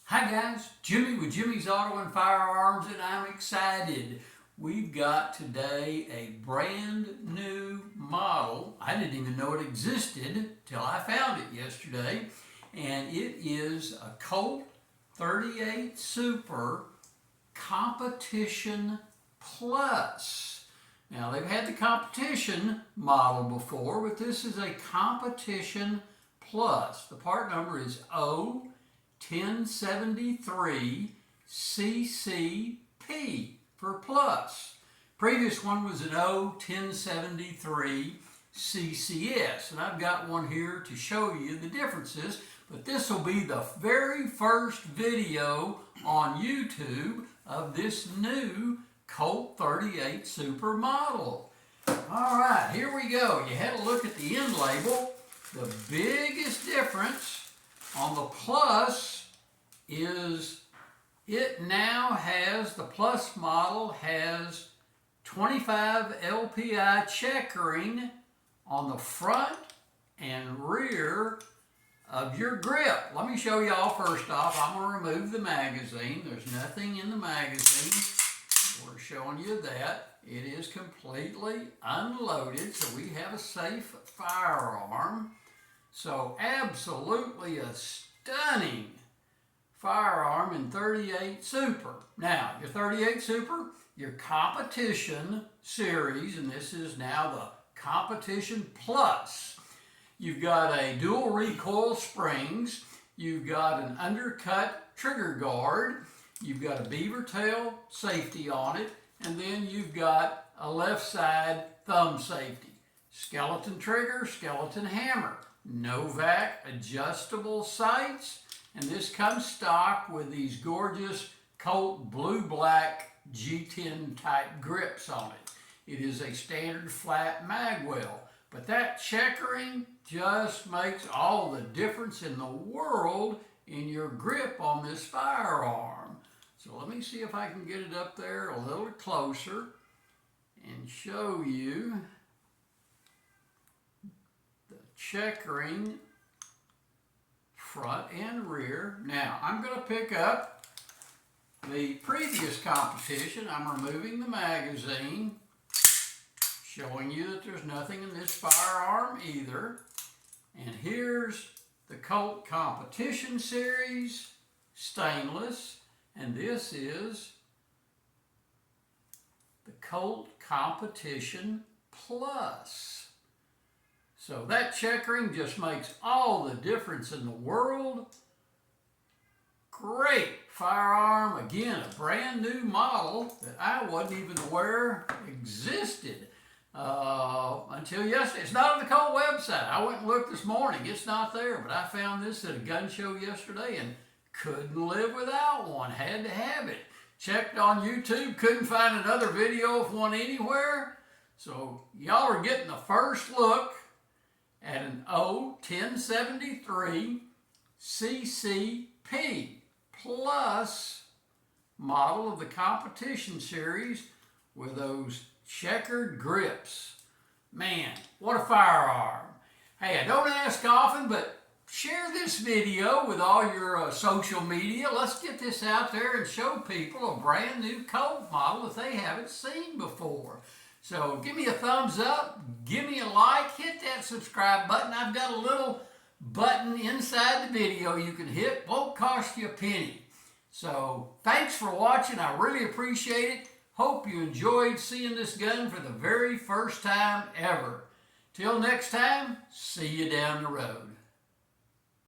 Hi guys, Jimmy with Jimmy's Auto and Firearms, and I'm excited. We've got today a brand new model. I didn't even know it existed till I found it yesterday, and it is a Colt 38 Super Competition Plus. Now they've had the competition model before, but this is a Competition Plus. The part number is O1073CCP for plus. Previous one was an O1073CCS, and I've got one here to show you the differences, but this will be the very first video on YouTube of this new Colt 38 Super model. All right, here we go. You had a look at the end label. The biggest difference on the Plus is it now has, the Plus model has 25 LPI checkering on the front and rear of your grip. Let me show y'all first off. I'm going to remove the magazine. There's nothing in the magazine. We're showing you that. It is completely unloaded, so we have a safe firearm. So absolutely a stunning firearm in 38 Super. Now, your 38 Super, your Competition series, and this is now the Competition Plus. You've got a dual recoil springs, you've got an undercut trigger guard, you've got a beaver tail safety on it, and then you've got a left side thumb safety. Skeleton trigger, skeleton hammer. Novak adjustable sights, and this comes stock with these gorgeous Colt blue-black G10 type grips on it. It is a standard flat magwell, but that checkering just makes all the difference in the world in your grip on this firearm. So let me see if I can get it up there a little closer and show you checkering front and rear. Now I'm going to pick up the previous competition. I'm removing the magazine, showing you that there's nothing in this firearm either. And here's the Colt Competition Series stainless, and this is the Colt Competition Plus. So that checkering just makes all the difference in the world. Great firearm. Again, a brand new model that I wasn't even aware existed until yesterday. It's not on the Colt website. I went and looked this morning. It's not there, but I found this at a gun show yesterday and couldn't live without one. Had to have it. Checked on YouTube, couldn't find another video of one anywhere. So y'all are getting the first look at an O1073CCP Plus model of the Competition series with those checkered grips. Man, what a firearm. Hey, I don't ask often, but share this video with all your social media. Let's get this out there and show people a brand new Colt model that they haven't seen before. So give me a thumbs up, give me a like, hit that subscribe button. I've got a little button inside the video you can hit, won't cost you a penny. So thanks for watching, I really appreciate it. Hope you enjoyed seeing this gun for the very first time ever. Till next time, see you down the road.